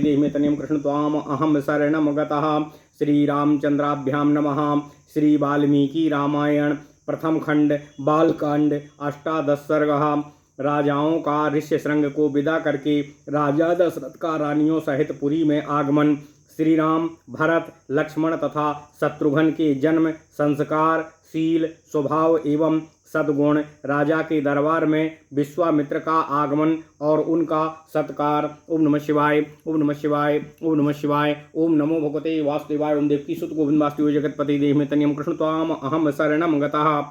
देहिमेतनियं कृष्ण त्वाम अहम शरणं गतः। श्रीरामचंद्राभ्यां नमः। श्री वाल्मीकि रामायण प्रथम खंड बालकांड अष्टादश सर्गः। राजाओं का ऋष्यशृंग को विदा करके राजा दशरथ का रानियों सहित पुरी में आगमन। श्री राम, भरत, लक्ष्मण तथा शत्रुघ्न के जन्म, संस्कार, शील, स्वभाव एवं सद्गुण, राजा के दरबार में विश्वामित्र का आगमन और उनका सत्कार। ओम नमः शिवाय, ओम नमः शिवाय, ओम नमः शिवाय। ओम नमो भगवते वासुदेवाय। ओम देवकी सुत गोविंद वासुदेव जगतपति देहिमेतनियं कृष्ण त्वाम अहम शरणं गतः।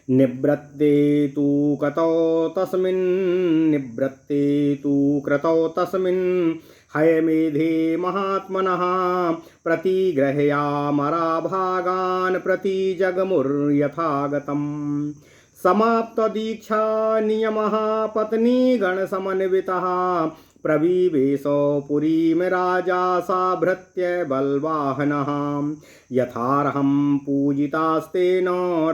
निवृत्ते तु कतौ तस्मिन्, निवृत्ते तु क्रतौ तस्मिन्, हयमेधे महात्मनः प्रतिगृह्यामराभागान् प्रति जगमुर्यथागतम्। समाप्तदीक्षा नियमः पत्नीगणसमन्वितः, प्रविवेश पुरीं राजा साभृत्य बलवाहनः। यथार्हं पूजितास्तेन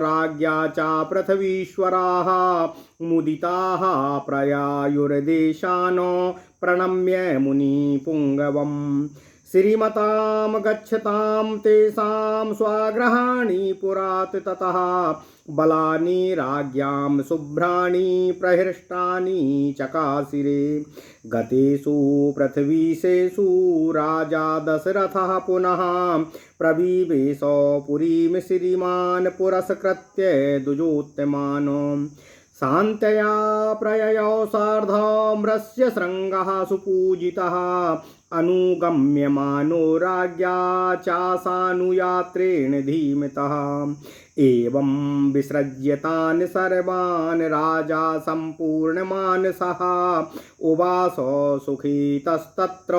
राज्ञा च पृथ्वीश्वराः, मुदिताः प्रयायुर्देशान् प्रणम्य मुनिपुङ्गवम्। श्रीमतां गच्छतां तेषां स्वागृहाणि पुरात्, ततः बलानि राज्ञां शुभ्राणि प्रहृष्टानि चकाशिरे। गतेषु पृथ्वीशेषु राजा दशरथः पुनः, प्रविवेश पुरीं श्रीमान् पुरस्कृत्य द्विजोत्तमान्। शान्तया प्रययौ सार्धं ऋष्यशृङ्गः सुपूजितः, अनुगम्यमानो राज्ञा चासानुयात्रेण धीमितः। एवं विसृज्य तान् सर्वान् राजा सम्पूर्णमानसः, उवास सुखी तस्तत्र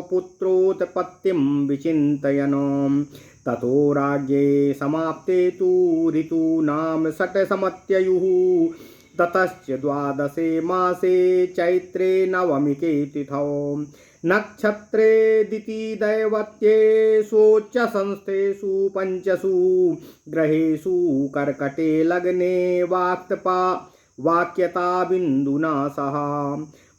पुत्रोत्पत्तिं विचिन्तयन्। ततो राज्ये समाप्ते तु ऋतूनां षट्समत्ययुः, ततश्च द्वादशे मासे चैत्रे नवमिके तिथौ, नक्षत्रे दितिदैवत्ये स्वोच्च संस्थेषु पंचसु, ग्रहेषु कर्कटे लग्ने वाक्यता बिन्दुना सह।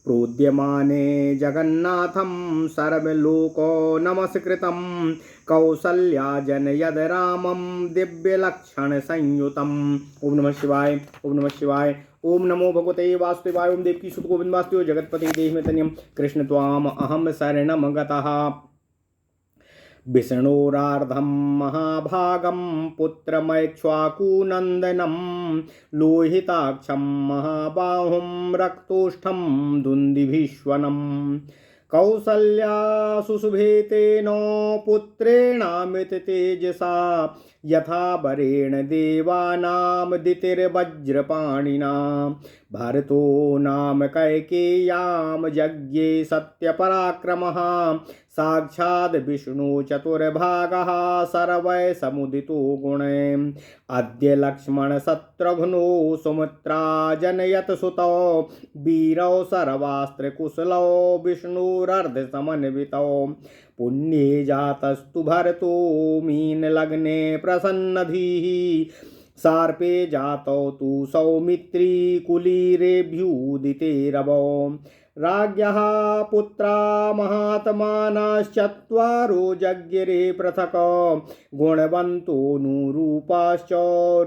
प्रोद्यमाने जगन्नाथं सर्वलोको नमस्कृतं, कौसल्या जनयद रामं दिव्यलक्षण संयुतम्। ओम नमः शिवाय, ओम नमः शिवाय। ओम नमो भगवते वासुदेवाय। ओम देवकी सुत गोविंद वासुदेव जगतपति देहिमेतनियं कृष्ण त्वाम अहम शरणं गतः। विष्णोरार्धं महाभागं पुत्रमैक्ष्वाकुनन्दनं, लोहिताक्षं महाबाहुं रक्तोष्ठं दुन्दुभिश्वनं। कौसल्या सुशुभेतेन पुत्रेणामृत तेजसा, यथा वरेण देवानां दितिर्वज्रपाणिना। भरतो नाम कैकेय्यां यज्ञे सत्यपराक्रमः, साक्षाद् विष्णु चतुर्भागः सर्वै समुदितो गुणे। अद्य लक्ष्मण शत्रुघ्नो सुमित्रा जनयत सुतौ, वीरौ सर्वास्त्र कुशलौ विष्णुरर्ध समन्वितौ। पुण्ये जातस्तु भरतो मीनलग्ने प्रसन्नधीः, सार्पे जातौ तु सौमित्री कुलीरेभ्युदिते रवौ। राज्ञः पुत्रा महात्मानश्चत्वारो जज्ञिरे पृथक्, गुणवन्तोऽनुरूपाश्च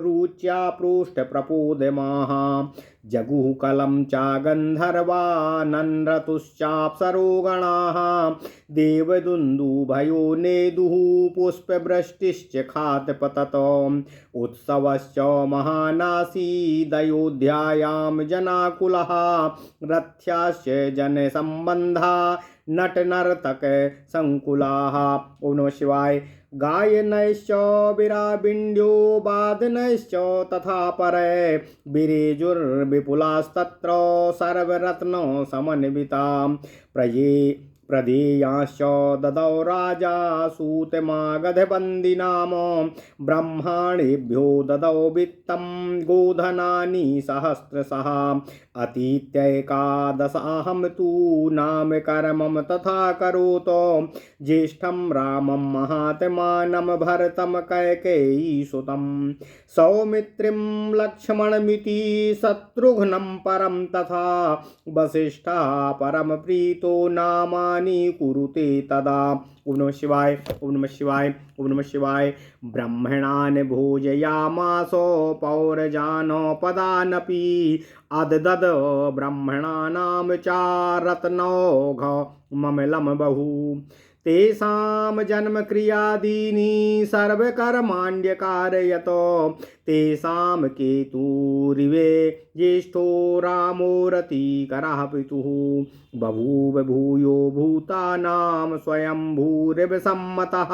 रुच्या पृष्ठप्रपोदमाः। जगुः कलं च गन्धर्वा नन्रतुश्चाप्सरोगणाः, देवदुन्दुभयो नेदुः पुष्पवृष्टिश्च खातपतत। उत्सवश्च महानासीदयोध्यायां जनाकुलः, रथ्याश्च जनसम्बन्धा नटनर्तक संकुलाः। ओम नमः शिवाय। गायनैश्च वीराबिण्ड्यो वादनैश्च तथा परे, विरेजुर्विपुलास्तत्र सर्वरत्न समन्विता। प्रदेयांश्च ददौ राजा सूतमागधबन्दिनाम, ब्रह्माणेभ्यो ददौ वित्तं गोधनानि सहस्रशः। अतीत्यैकादशाहं तु नामकर्मं तथा करोत्, ज्येष्ठं रामं महात्मानं भरतं कैकेयीसुतं। सौमित्रिं लक्ष्मणमिति शत्रुघ्नं परं तथा, वसिष्ठः परमप्रीतो नामा कर्माणि कुरुते तदा। ओम नमः शिवाय, ओम नमः शिवाय, ओम नमः शिवाय। ब्रह्मणान् भोजयामासो पौरजानपदानपि अददद ब्रह्मणानां चारत्नौघ ममलं बहु। तेषां जन्मक्रियादीनि सर्वकर्माण्यकारयतो तेषां केतुरिवे ज्येष्ठो रामो रतिकरः पितुः। बभूव भूयो भूतानां स्वयंभूरिव सम्मतः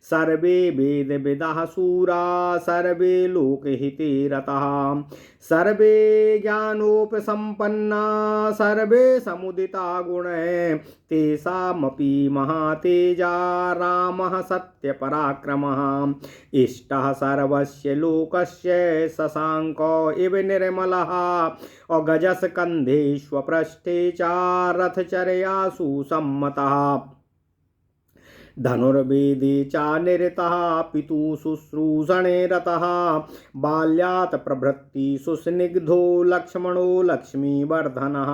सर्वे वेदविदः शूरा सर्वे लोकहिते रतः। सर्वे ज्ञानोपसम्पन्ना सर्वे समुदिता गुणैः तेषामपि महातेजा रामः सत्यपराक्रमः। इष्टः सर्वस्य लोकस्य शशाङ्को इव निर्मलः अगजस्कन्धेष्वपृष्ठे च रथचर्यासु सम्मतः। धनुर्वेदे च निरतः पितुः शुश्रूषणे रतः बाल्यात् प्रभृति सुस्निग्धो लक्ष्मणो लक्ष्मीवर्धनः।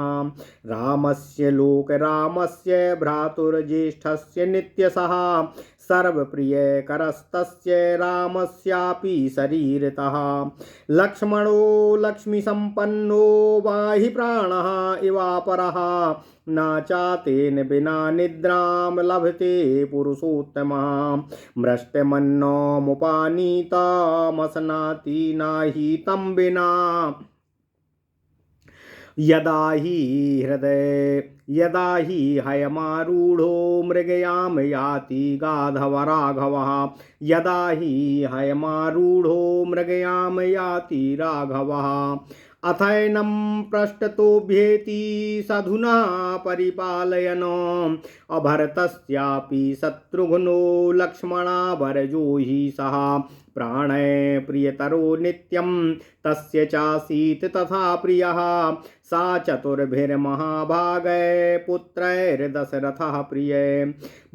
रामस्य लोकरामस्य भ्रातुर्ज्येष्ठस्य नित्यशः सर्वप्रियकरस्तस्य रामस्यापि शरीरतः। लक्ष्मणो लक्ष्मीसम्पन्नो वाहि प्राणः इवापरः न चातेन विना निद्रां लभते पुरुषोत्तमः। मृष्टमन्नमुपानीतमसनाति नहि तं विना यदा हि हयमारूढो मृगयां याति गाधव राघवः। यदा हि हयमारूढो मृगयां याति राघवः। अथैनं पृष्ठतोभ्येति साधुना परिपालयन् अभरतस्यापि शत्रुघ्नो लक्ष्मणावरजो हि सः। प्राणै प्रियतरो नित्यं तस्य चासीत् तथा प्रियः। सा चतुर्भिर्महाभागै पुत्रैर्दशरथः प्रिये।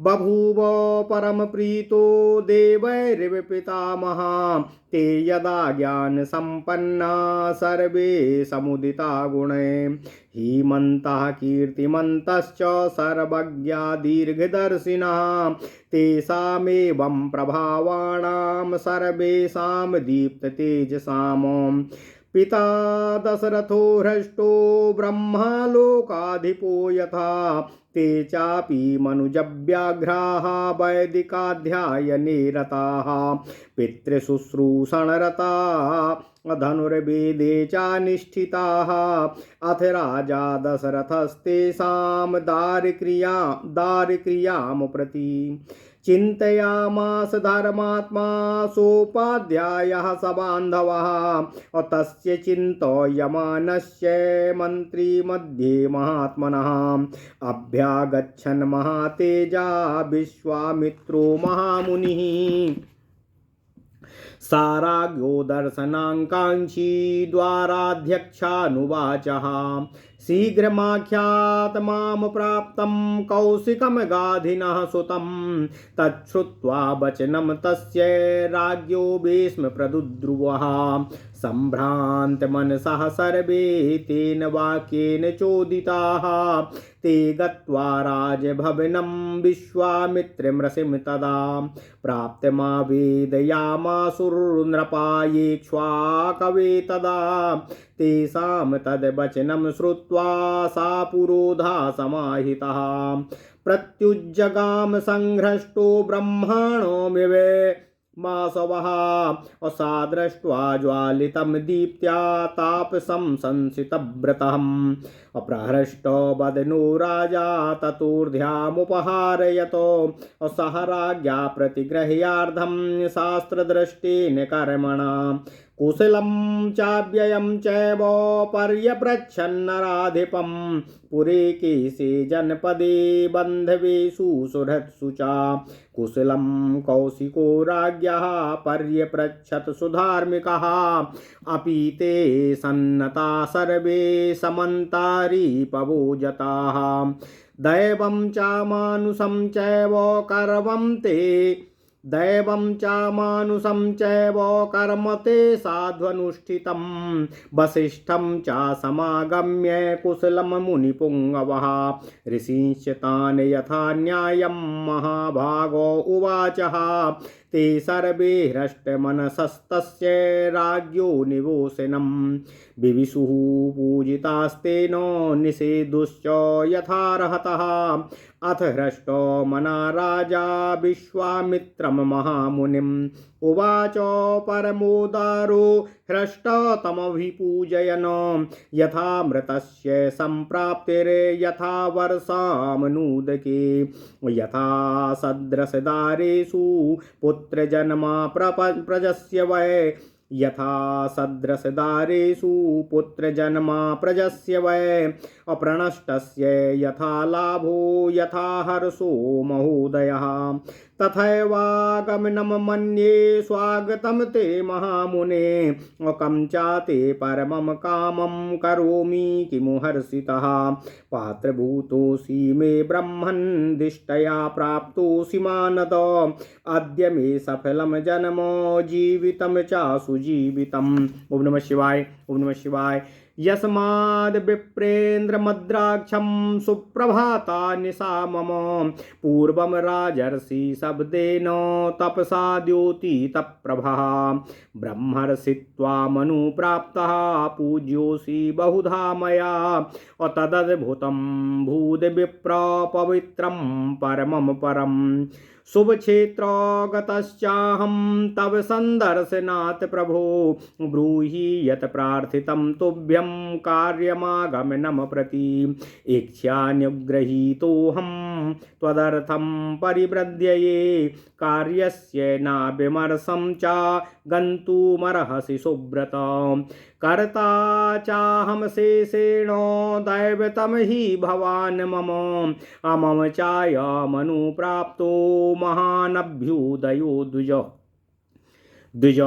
बभूव परमप्रीतो देवैरिव पितामहः। ते यदा ज्ञानसम्पन्ना सर्वे समुदिता गुणैः। हीमन्तः कीर्तिमन्तश्च सर्वज्ञा दीर्घदर्शिनः। तेषामेवं प्रभावाणां सर्वेषां दीप्ततेजसाम्। पिता दशरथो हृष्टो ब्रह्मालोकाधिपो यथा। ते चापि मनुजव्याघ्राः वैदिकाध्यायने रताः। पितृशुश्रूषणरता धनुर्वेदे चानिष्ठिताः। अथ राजा दशरथस्तेषां दारक्रियां प्रति चिन्तयामास धर्मात्मा सोपाध्यायः सबान्धवः। तस्य चिन्तयमानस्य मन्त्री मध्ये महात्मनः अभ्यागच्छन् महातेजा विश्वामित्रो महामुनिः। साराज्ञो दर्शनाकाङ्क्षी द्वाराध्यक्षानुवाचः। शीघ्रमाख्यात मां प्राप्तं कौशिकं गाधिनः सुतं। तच्छ्रुत्वा वचनं तस्य राज्ञो भीष्म प्रदुद्रुवः। सम्भ्रान्तमनसः सर्वे तेन वाक्येन चोदिताः। ते गत्वा राजभवनं विश्वामित्रमृषिं तदा प्राप्तमावेदयामासुर्नृपायेक्ष्वाकवे तदा। तेषां तद्वचनं श्रुत्वा सा पुरोधा समाहितः। प्रत्युज्जगाम संहृष्टो ब्रह्माणोमिव मासवः। सा दृष्ट्वा ज्वालितं दीप्त्या तापसं संसितव्रतम्। अप्रहृष्टो वदनो राजा ततोर्ध्यामुपहारयतो। सह राज्ञा प्रतिगृह्यार्धं शास्त्रदृष्टेन कर्मणा। कुशलं चाव्ययं चैव पर्यपृच्छन्नराधिपं। पुरे केशे जनपदे बन्धवेषु सुहृत्सु च। कुशलं कौशिको राज्ञः पर्यपृच्छत् सुधार्मिकः। अपि ते सन्नता सर्वे समन्तारीपवोजताः। दैवं च मानुषं चैव कर्मं ते दैवं च मानुषं चैव कर्म ते साध्वनुष्ठितं वसिष्ठं च समागम्य कुशलं मुनिपुङ्गवः ऋषींश्च तान् यथा न्यायं महाभागो उवाचः ते सर्वे हृष्टमनसस्तस्य राज्ञो निवोसिनं विविशुः पूजितास्तेन निषेधुश्च यथार्हतः अथ हृष्टो मना राजा विश्वामित्रं महामुनिम् उवाच परमोदारो हृष्टतमभिपूजयन् यथा मृतस्य सम्प्राप्तिर्यथा वर्षामनूदके यथा सदृशदारेषु पुत्रजन्मा प्रजस्य वै यथा सदृशदारेषु पुत्रजन्मा प्रजस्य वै अप्रणष्टस्य यथा लाभो यथा हर्षो महोदयः तथैवागमनं मन्ये स्वागतं ते महामुने कं चाते परमं कामं करोमि किमु हर्षितः पात्रभूतोऽसि मे ब्रह्मन् दिष्टया प्राप्तोऽसि मानद अद्य मे सफलं जन्म जीवितं चासु जीवितम्। ओम नमः शिवाय, ओम नमः शिवाय। यस्माद् विप्रेन्द्रमद्राक्षं सुप्रभाता निशा मम पूर्वं राजर्षि शब्देन तपसा द्योतितप्रभः ब्रह्मर्षित्वा मनुप्राप्तः पूज्योऽसि बहुधा मया तदद्भुतं भूद्विप्र पवित्रं परमं परम् शुभक्षेत्र गतश्चाहं तव संदर्शनात् प्रभो ब्रूहि यत् प्रार्थितं तुभ्यं कार्यमागमनं प्रति इच्छान्युग्रहीतोऽहं त्वदर्थं परिव्रज्यये कार्यस्य न विमर्शं च गन्तुमर्हसि सुव्रत कर्ता चाहं शेषेण दैवतं हि भवान् मम अमम चाय मनुप्राप्तो महानभ्युदयो द्विज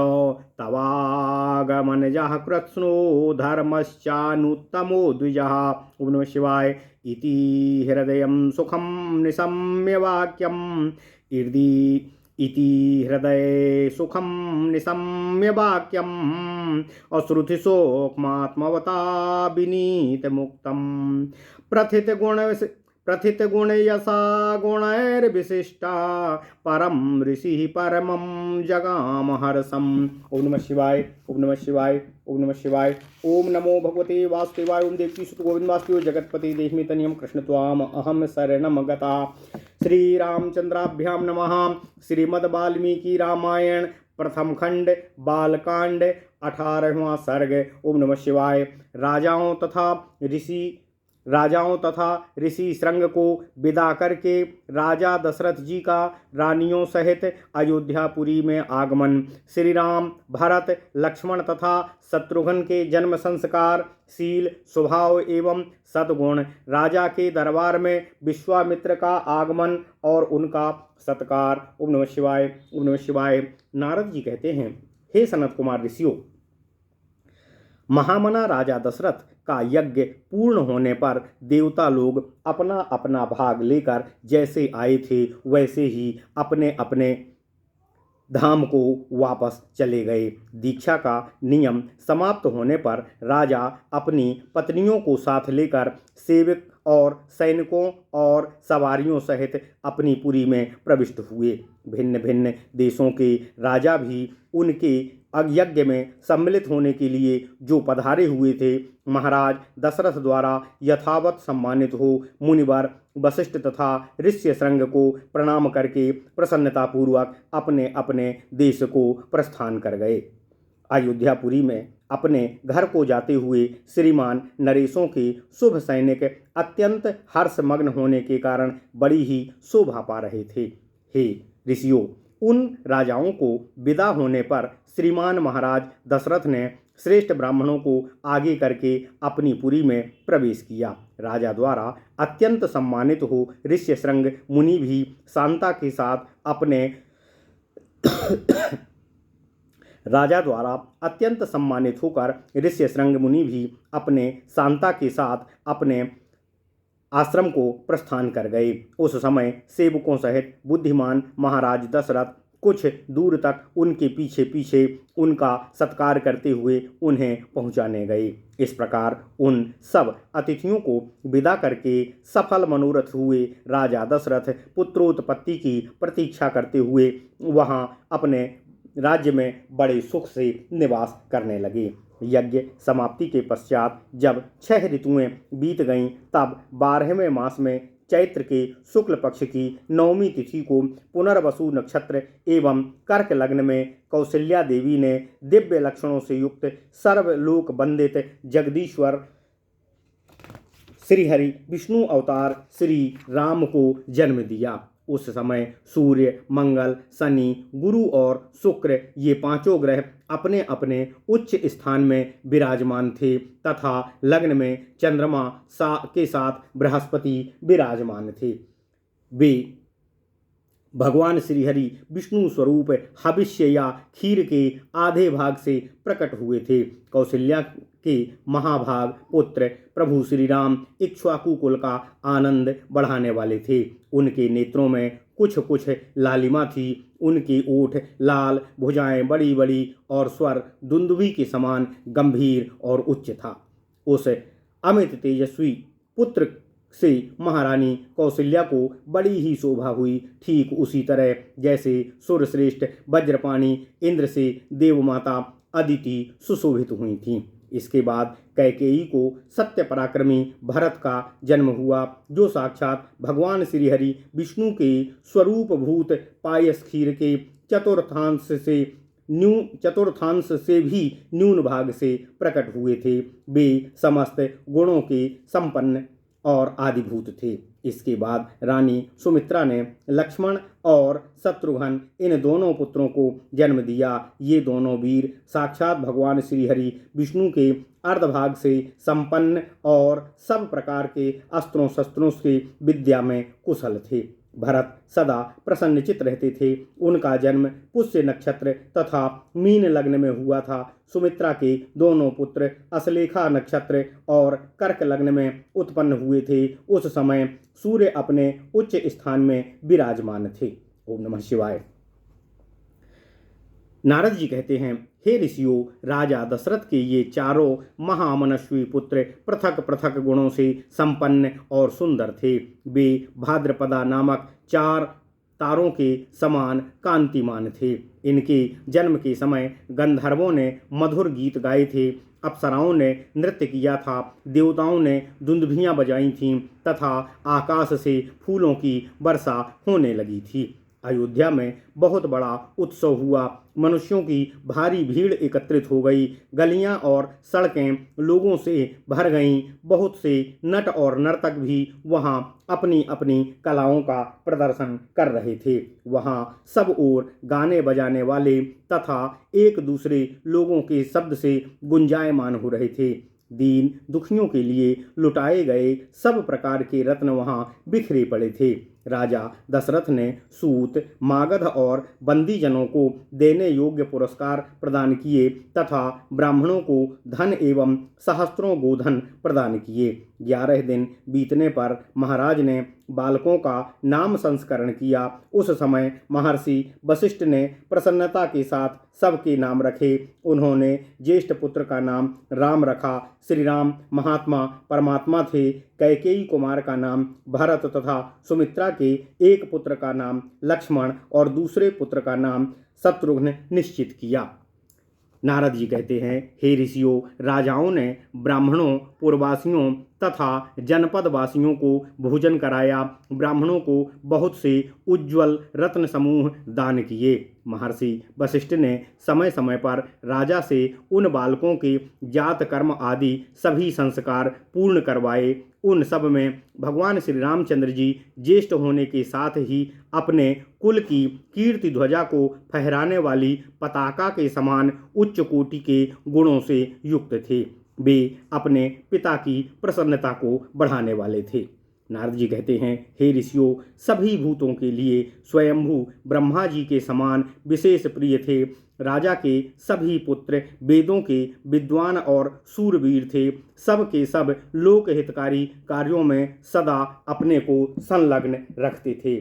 तवागमनजः कृत्स्नो धर्मश्चानुत्तमो द्विजः। ओम नमः शिवाय। इति हृदयं सुखं निशम्य वाक्यम् इति हृदये सुखं निशम्य वाक्यम् अश्रुतिशोकमात्मवता विनीतमुक्तं प्रथितगुणयसा गुणैर्विशिष्टा परम ऋषिः परमं जगामहर्षम्। ओम नमः शिवाय, ओम नमः शिवाय, ओम नमः शिवाय। ओम नमो भगवते वासुदेवाय। ओम देवकी सुत गोविंद वासुदेव जगतपति देहिमे तनियम कृष्ण त्वाम अहम शरणम गता। श्री रामचंद्राभ्यां नमः। श्रीमद् वाल्मीकि रामायण प्रथम खंड बालकांड 18वां सर्ग। ओम नमः शिवाय। राजाओं तथा ऋषि श्रृंग को विदा करके राजा दशरथ जी का रानियों सहित अयोध्यापुरी में आगमन। श्री राम, भरत, लक्ष्मण तथा शत्रुघ्न के जन्म संस्कार, शील, स्वभाव एवं सद्गुण, राजा के दरबार में विश्वामित्र का आगमन और उनका सत्कार। ओम नमः शिवाय, ओम नमः शिवाय। नारद जी कहते हैं, हे सनत कुमार ऋषियों, महामना राजा दशरथ का यज्ञ पूर्ण होने पर देवता लोग अपना अपना भाग लेकर जैसे आए थे वैसे ही अपने अपने धाम को वापस चले गए। दीक्षा का नियम समाप्त होने पर राजा अपनी पत्नियों को साथ लेकर सेवक और सैनिकों और सवारियों सहित अपनी पुरी में प्रविष्ट हुए। भिन्न भिन्न देशों के राजा भी उनके यज्ञ में सम्मिलित होने के लिए जो पधारे हुए थे, महाराज दशरथ द्वारा यथावत सम्मानित हो मुनिवर वशिष्ठ तथा ऋष्य श्रृंग को प्रणाम करके प्रसन्नतापूर्वक अपने अपने देश को प्रस्थान कर गए। अयोध्यापुरी में अपने घर को जाते हुए श्रीमान नरेशों के शुभ सैनिक अत्यंत हर्षमग्न होने के कारण बड़ी ही शोभा पा रहे थे। हे ऋषियों, उन राजाओं को विदा होने पर श्रीमान महाराज दशरथ ने श्रेष्ठ ब्राह्मणों को आगे करके अपनी पुरी में प्रवेश किया। राजा द्वारा अत्यंत सम्मानित हो ऋष्य श्रृंग मुनि भी शांता के साथ अपने राजा द्वारा अत्यंत सम्मानित होकर ऋष्य श्रृंग मुनि भी अपने शांता के साथ अपने आश्रम को प्रस्थान कर गए। उस समय सेवकों सहित बुद्धिमान महाराज दशरथ कुछ दूर तक उनके पीछे पीछे उनका सत्कार करते हुए उन्हें पहुंचाने गए। इस प्रकार उन सब अतिथियों को विदा करके सफल मनोरथ हुए राजा दशरथ पुत्रोत्पत्ति की प्रतीक्षा करते हुए वहां अपने राज्य में बड़े सुख से निवास करने लगे। यज्ञ समाप्ति के पश्चात जब 6 ऋतुएं बीत गईं, तब 12वें मास में चैत्र के शुक्ल पक्ष की 9वीं तिथि को पुनर्वसु नक्षत्र एवं कर्क लग्न में कौशल्या देवी ने दिव्य लक्षणों से युक्त सर्वलोक वंदित जगदीश्वर श्रीहरि विष्णु अवतार श्री राम को जन्म दिया। उस समय सूर्य, मंगल, शनि, गुरु और शुक्र ये 5 ग्रह अपने अपने उच्च स्थान में विराजमान थे तथा लग्न में चंद्रमा के साथ बृहस्पति विराजमान थे। वे भगवान श्रीहरि विष्णु स्वरूप हविष्य या खीर के आधे भाग से प्रकट हुए थे। कौशल्या के महाभाग पुत्र प्रभु श्री राम इक्ष्वाकु कुल का आनंद बढ़ाने वाले थे। उनके नेत्रों में कुछ कुछ लालिमा थी। उनके ओठ लाल, भुजाएं बड़ी बड़ी और स्वर दुंदुभी के समान गंभीर और उच्च था। उस अमित तेजस्वी पुत्र से महारानी कौशल्या को बड़ी ही शोभा हुई, ठीक उसी तरह जैसे सूर्यश्रेष्ठ वज्रपाणी इंद्र से देवमाता अदिति सुशोभित हुई थीं। इसके बाद कैकेयी को सत्य पराक्रमी भरत का जन्म हुआ, जो साक्षात भगवान श्रीहरि विष्णु के स्वरूपभूत पायस खीर के चतुर्थांश से भी न्यून भाग से प्रकट हुए थे। वे समस्त गुणों के संपन्न और आदिभूत थे। इसके बाद रानी सुमित्रा ने लक्ष्मण और शत्रुघ्न इन दोनों पुत्रों को जन्म दिया। ये दोनों वीर साक्षात भगवान श्रीहरि विष्णु के अर्धभाग से संपन्न और सब प्रकार के अस्त्रों शस्त्रों से विद्या में कुशल थे। भरत सदा प्रसन्नचित रहते थे। उनका जन्म पुष्य नक्षत्र तथा मीन लग्न में हुआ था। सुमित्रा के दोनों पुत्र अश्लेखा नक्षत्र और कर्क लग्न में उत्पन्न हुए थे। उस समय सूर्य अपने उच्च स्थान में विराजमान थे। ओम नमः शिवाय। नारद जी कहते हैं, हे ऋषियों, राजा दशरथ के ये चारों महामनस्वी पुत्र पृथक पृथक गुणों से संपन्न और सुंदर थे। वे भाद्रपदा नामक 4 तारों के समान कांतिमान थे। इनके जन्म के समय गंधर्वों ने मधुर गीत गाए थे, अप्सराओं ने नृत्य किया था, देवताओं ने दुंदुभियां बजाई थीं तथा आकाश से फूलों की वर्षा होने लगी थी। अयोध्या में बहुत बड़ा उत्सव हुआ। मनुष्यों की भारी भीड़ एकत्रित हो गई। गलियां और सड़कें लोगों से भर गईं। बहुत से नट और नर्तक भी वहां अपनी अपनी कलाओं का प्रदर्शन कर रहे थे। वहां सब ओर गाने बजाने वाले तथा एक दूसरे लोगों के शब्द से गुंजायमान हो रहे थे। दीन दुखियों के लिए लुटाए गए सब प्रकार के रत्न वहां बिखरे पड़े थे। राजा दशरथ ने सूत, मागध और बंदीजनों को देने योग्य पुरस्कार प्रदान किए तथा ब्राह्मणों को धन एवं सहस्त्रों गोधन प्रदान किए। 11 दिन बीतने पर महाराज ने बालकों का नाम संस्करण किया। उस समय महर्षि वशिष्ठ ने प्रसन्नता के साथ सबके नाम रखे। उन्होंने ज्येष्ठ पुत्र का नाम राम रखा। श्री राम महात्मा परमात्मा थे। कैकेयी कुमार का नाम भरत तथा सुमित्रा के एक पुत्र का नाम लक्ष्मण और दूसरे पुत्र का नाम शत्रुघ्न निश्चित किया। नारद जी कहते हैं, हे ऋषियों, राजाओं ने ब्राह्मणों, पुरवासियों तथा जनपदवासियों को भोजन कराया। ब्राह्मणों को बहुत से उज्ज्वल रत्न समूह दान किए। महर्षि वशिष्ठ ने समय समय पर राजा से उन बालकों के जात कर्म आदि सभी संस्कार पूर्ण करवाए। उन सब में भगवान श्री रामचंद्र जी ज्येष्ठ होने के साथ ही अपने कुल की कीर्ति ध्वजा को फहराने वाली पताका के समान उच्च कोटि के गुणों से युक्त थे। वे अपने पिता की प्रसन्नता को बढ़ाने वाले थे। नारद जी कहते हैं, हे ऋषियों, सभी भूतों के लिए स्वयंभू ब्रह्मा जी के समान विशेष प्रिय थे। राजा के सभी पुत्र वेदों के विद्वान और सूरवीर थे। सब के सब लोक हितकारी कार्यों में सदा अपने को संलग्न रखते थे।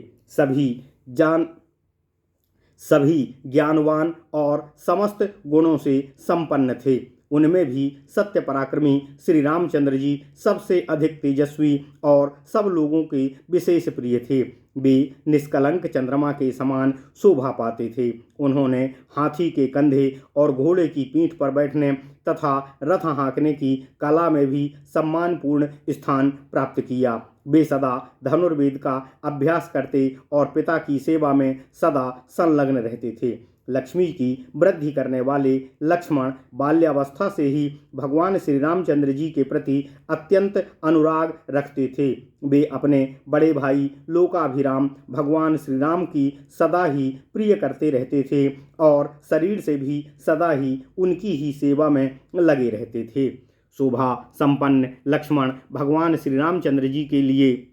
सभी ज्ञानवान और समस्त गुणों से संपन्न थे। उनमें भी सत्य पराक्रमी श्री रामचंद्र जी सबसे अधिक तेजस्वी और सब लोगों के विशेष प्रिय थे। वे निष्कलंक चंद्रमा के समान शोभा पाते थे। उन्होंने हाथी के कंधे और घोड़े की पीठ पर बैठने तथा रथ हाँकने की कला में भी सम्मानपूर्ण स्थान प्राप्त किया। वे सदा धनुर्वेद का अभ्यास करते और पिता की सेवा में सदा संलग्न रहते थे। लक्ष्मी की वृद्धि करने वाले लक्ष्मण बाल्यावस्था से ही भगवान श्री रामचंद्र जी के प्रति अत्यंत अनुराग रखते थे। वे अपने बड़े भाई लोकाभिराम भगवान श्री राम की सदा ही प्रिय करते रहते थे और शरीर से भी सदा ही उनकी ही सेवा में लगे रहते थे। शोभा संपन्न लक्ष्मण भगवान श्री रामचंद्र जी के लिए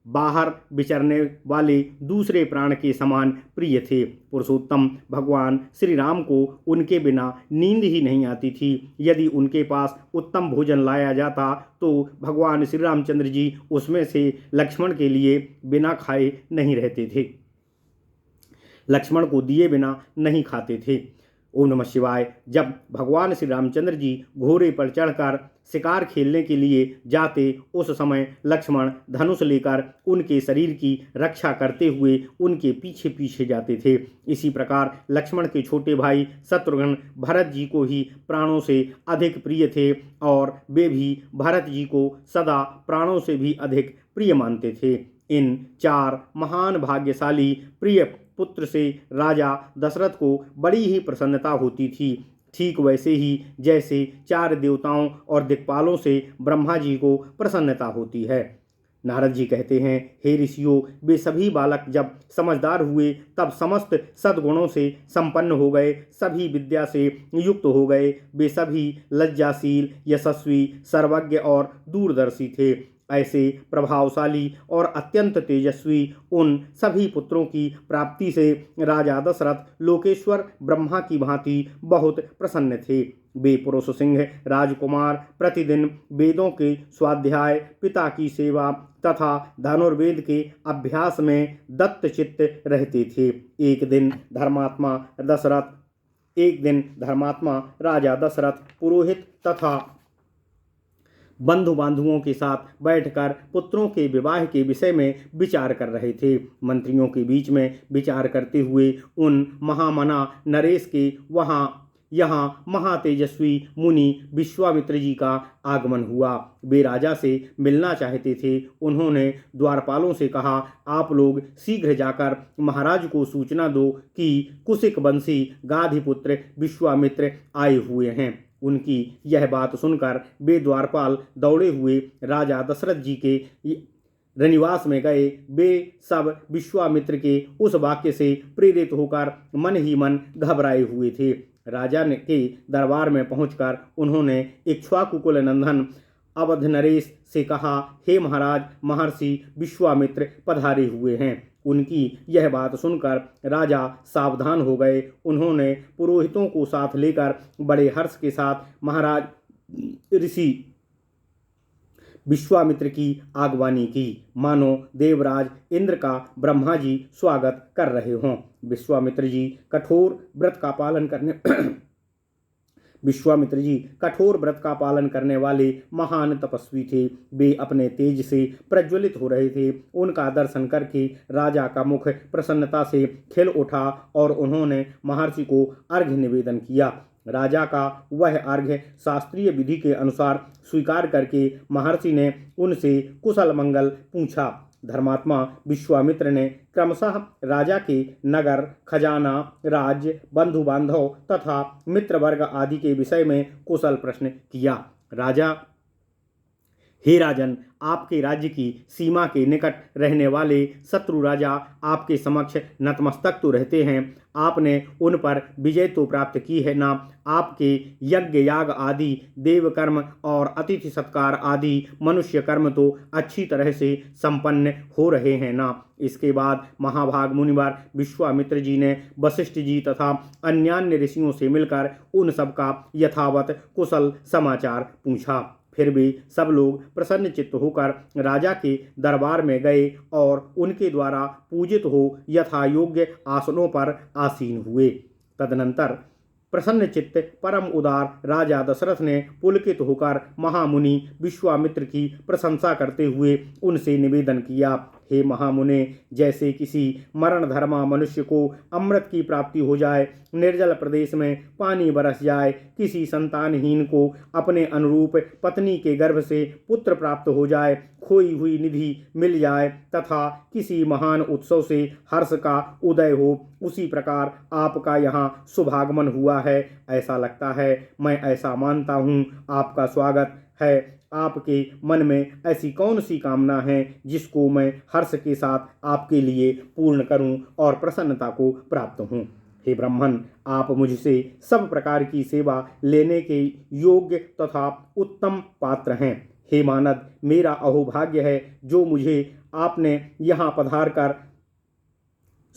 बाहर विचरने वाले दूसरे प्राण के समान प्रिय थे। पुरुषोत्तम भगवान श्री राम को उनके बिना नींद ही नहीं आती थी। यदि उनके पास उत्तम भोजन लाया जाता तो भगवान श्री रामचंद्र जी उसमें से लक्ष्मण के लिए बिना खाए नहीं रहते थे, लक्ष्मण को दिए बिना नहीं खाते थे। ओम नमः शिवाय। जब भगवान श्री रामचंद्र जी घोड़े पर चढ़कर शिकार खेलने के लिए जाते, उस समय लक्ष्मण धनुष लेकर उनके शरीर की रक्षा करते हुए उनके पीछे पीछे जाते थे। इसी प्रकार लक्ष्मण के छोटे भाई शत्रुघ्न भरत जी को ही प्राणों से अधिक प्रिय थे और वे भी भरत जी को सदा प्राणों से भी अधिक प्रिय मानते थे। इन चार महान भाग्यशाली प्रिय पुत्र से राजा दशरथ को बड़ी ही प्रसन्नता होती थी, ठीक वैसे ही जैसे चार देवताओं और दिक्पालों से ब्रह्मा जी को प्रसन्नता होती है। नारद जी कहते हैं, हे ऋषियों, वे सभी बालक जब समझदार हुए तब समस्त सद्गुणों से संपन्न हो गए, सभी विद्या से युक्त हो गए। वे सभी लज्जाशील, यशस्वी, सर्वज्ञ और दूरदर्शी थे। ऐसे प्रभावशाली और अत्यंत तेजस्वी उन सभी पुत्रों की प्राप्ति से राजा दशरथ लोकेश्वर ब्रह्मा की भांति बहुत प्रसन्न थे। वे पुरुष सिंह राजकुमार प्रतिदिन वेदों के स्वाध्याय, पिता की सेवा तथा धनुर्वेद के अभ्यास में दत्तचित्त रहते थे। एक दिन धर्मात्मा राजा दशरथ पुरोहित तथा बंधु बांधुओं के साथ बैठकर पुत्रों के विवाह के विषय में विचार कर रहे थे। मंत्रियों के बीच में विचार करते हुए उन महामना नरेश के यहाँ महातेजस्वी मुनि विश्वामित्र जी का आगमन हुआ। वे राजा से मिलना चाहते थे। उन्होंने द्वारपालों से कहा, आप लोग शीघ्र जाकर महाराज को सूचना दो कि कुशिक वंशी गाधिपुत्र विश्वामित्र आए हुए हैं। उनकी यह बात सुनकर वे द्वारपाल दौड़े हुए राजा दशरथ जी के रनिवास में गए। वे सब विश्वामित्र के उस वाक्य से प्रेरित होकर मन ही मन घबराए हुए थे। राजा के दरबार में पहुंचकर उन्होंने इक्ष्वाकुकुल नंदन अवध नरेश से कहा, हे महाराज, महर्षि विश्वामित्र पधारे हुए हैं। उनकी यह बात सुनकर राजा सावधान हो गए। उन्होंने पुरोहितों को साथ लेकर बड़े हर्ष के साथ महाराज ऋषि विश्वामित्र की आगवानी की, मानो देवराज इंद्र का ब्रह्मा जी स्वागत कर रहे हों। विश्वामित्र जी कठोर व्रत का पालन करने वाले महान तपस्वी थे। वे अपने तेज से प्रज्वलित हो रहे थे। उनका दर्शन करके राजा का मुख प्रसन्नता से खिल उठा और उन्होंने महर्षि को अर्घ्य निवेदन किया। राजा का वह अर्घ्य शास्त्रीय विधि के अनुसार स्वीकार करके महर्षि ने उनसे कुशल मंगल पूछा। धर्मात्मा विश्वामित्र ने क्रमशः राजा के नगर, खजाना, राज्य, बंधु बांधव तथा मित्र वर्ग आदि के विषय में कुशल प्रश्न किया। राजा, हे राजन, आपके राज्य की सीमा के निकट रहने वाले शत्रु राजा आपके समक्ष नतमस्तक तो रहते हैं। आपने उन पर विजय तो प्राप्त की है ना? आपके यज्ञ याग आदि, देव कर्म और अतिथि सत्कार आदि मनुष्य कर्म तो अच्छी तरह से संपन्न हो रहे हैं ना? इसके बाद महाभाग मुनिवर विश्वामित्र जी ने वशिष्ठ जी तथा अन्यान्य ऋषियों से मिलकर उन सब का यथावत कुशल समाचार पूछा। फिर भी सब लोग प्रसन्न चित्त होकर राजा के दरबार में गए और उनके द्वारा पूजित हो यथा योग्य आसनों पर आसीन हुए। तदनंतर प्रसन्न चित्त परम उदार राजा दशरथ ने पुलकित होकर महामुनि विश्वामित्र की प्रशंसा करते हुए उनसे निवेदन किया, हे महामुने, जैसे किसी मरण धर्मा मनुष्य को अमृत की प्राप्ति हो जाए, निर्जल प्रदेश में पानी बरस जाए, किसी संतानहीन को अपने अनुरूप पत्नी के गर्भ से पुत्र प्राप्त हो जाए, खोई हुई निधि मिल जाए तथा किसी महान उत्सव से हर्ष का उदय हो, उसी प्रकार आपका यहाँ शुभागमन हुआ है। ऐसा लगता है, मैं ऐसा मानता हूँ आपका स्वागत है। आपके मन में ऐसी कौन सी कामना है जिसको मैं हर्ष के साथ आपके लिए पूर्ण करूं और प्रसन्नता को प्राप्त हूं। हे ब्राह्मण, आप मुझसे सब प्रकार की सेवा लेने के योग्य तथा उत्तम पात्र हैं। हे मानद, मेरा अहोभाग्य है जो मुझे आपने यहाँ पधार कर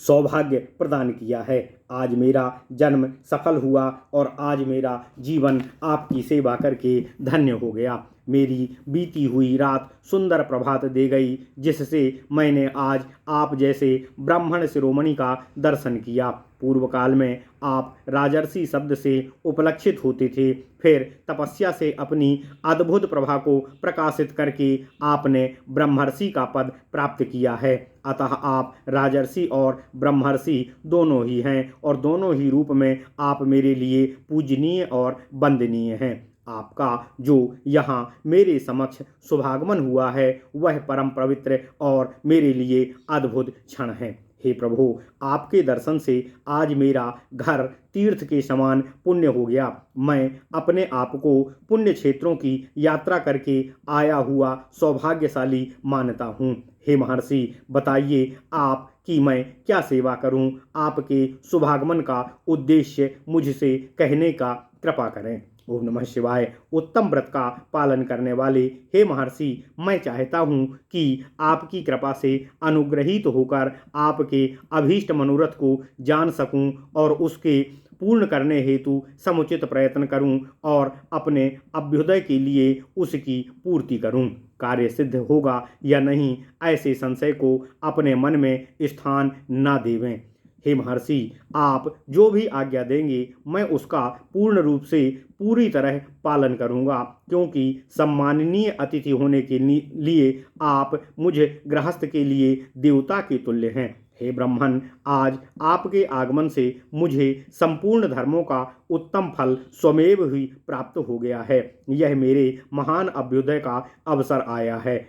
सौभाग्य प्रदान किया है। आज मेरा जन्म सफल हुआ और आज मेरा जीवन आपकी सेवा करके धन्य हो गया। मेरी बीती हुई रात सुंदर प्रभात दे गई, जिससे मैंने आज आप जैसे ब्राह्मण शिरोमणि का दर्शन किया। पूर्व काल में आप राजर्षि शब्द से उपलक्षित होते थे, फिर तपस्या से अपनी अद्भुत प्रभा को प्रकाशित करके आपने ब्रह्मर्षि का पद प्राप्त किया है। अतः आप राजर्षि और ब्रह्मर्षि दोनों ही हैं और दोनों ही रूप में आप मेरे लिए पूजनीय और वंदनीय हैं। आपका जो यहाँ मेरे समक्ष शुभागमन हुआ है वह परम पवित्र और मेरे लिए अद्भुत क्षण है। हे प्रभु, आपके दर्शन से आज मेरा घर तीर्थ के समान पुण्य हो गया। मैं अपने आप को पुण्य क्षेत्रों की यात्रा करके आया हुआ सौभाग्यशाली मानता हूँ। हे महर्षि, बताइए आप कि मैं क्या सेवा करूं। आपके शुभागमन का उद्देश्य मुझसे कहने का कृपा करें। ओम नमः शिवाय। उत्तम व्रत का पालन करने वाले हे महर्षि, मैं चाहता हूँ कि आपकी कृपा से अनुग्रहित होकर आपके अभीष्ट मनोरथ को जान सकूं और उसके पूर्ण करने हेतु समुचित प्रयत्न करूं और अपने अभ्युदय के लिए उसकी पूर्ति करूं। कार्य सिद्ध होगा या नहीं, ऐसे संशय को अपने मन में स्थान न देवें। हे महर्षि, आप जो भी आज्ञा देंगे मैं उसका पूर्ण रूप से पूरी तरह पालन करूंगा, क्योंकि सम्माननीय अतिथि होने के लिए आप मुझ गृहस्थ के लिए देवता के तुल्य हैं। हे ब्राह्मण, आज आपके आगमन से मुझे संपूर्ण धर्मों का उत्तम फल स्वमेव ही प्राप्त हो गया है। यह मेरे महान अभ्युदय का अवसर आया है।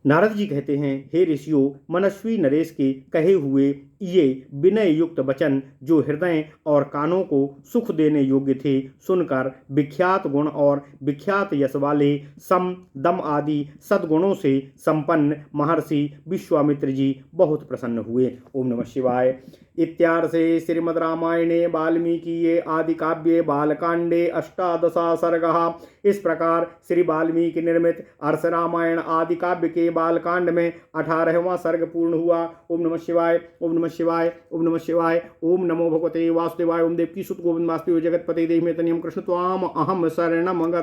नारद जी कहते हैं, हे ऋषियों, मनस्वी नरेश के कहे हुए ये विनय युक्त वचन जो हृदय और कानों को सुख देने योग्य थे, सुनकर विख्यात गुण और विख्यात यश वाले सम दम आदि सद्गुणों से संपन्न महर्षि विश्वामित्र जी बहुत प्रसन्न हुए। ओम नमः शिवाय। इत्यार्षे श्रीमद् रामायणे वाल्मीकिये आदि काव्ये बालकांडे 18 सर्गः। इस प्रकार श्री वाल्मीकि निर्मित अर्ष रामायण आदि काव्य के बालकांड में 18वां सर्ग पूर्ण हुआ। ओम नमः शिवाय। ओम नमः शिवाय। ओम नमः शिवाय। ओम नमो भगवते वासुदेवाय। ओम देवकी सुत गोविंद वासुदेव जगतपते देहि में तनियम कृष्ण त्वाम अहम शरणम गतः।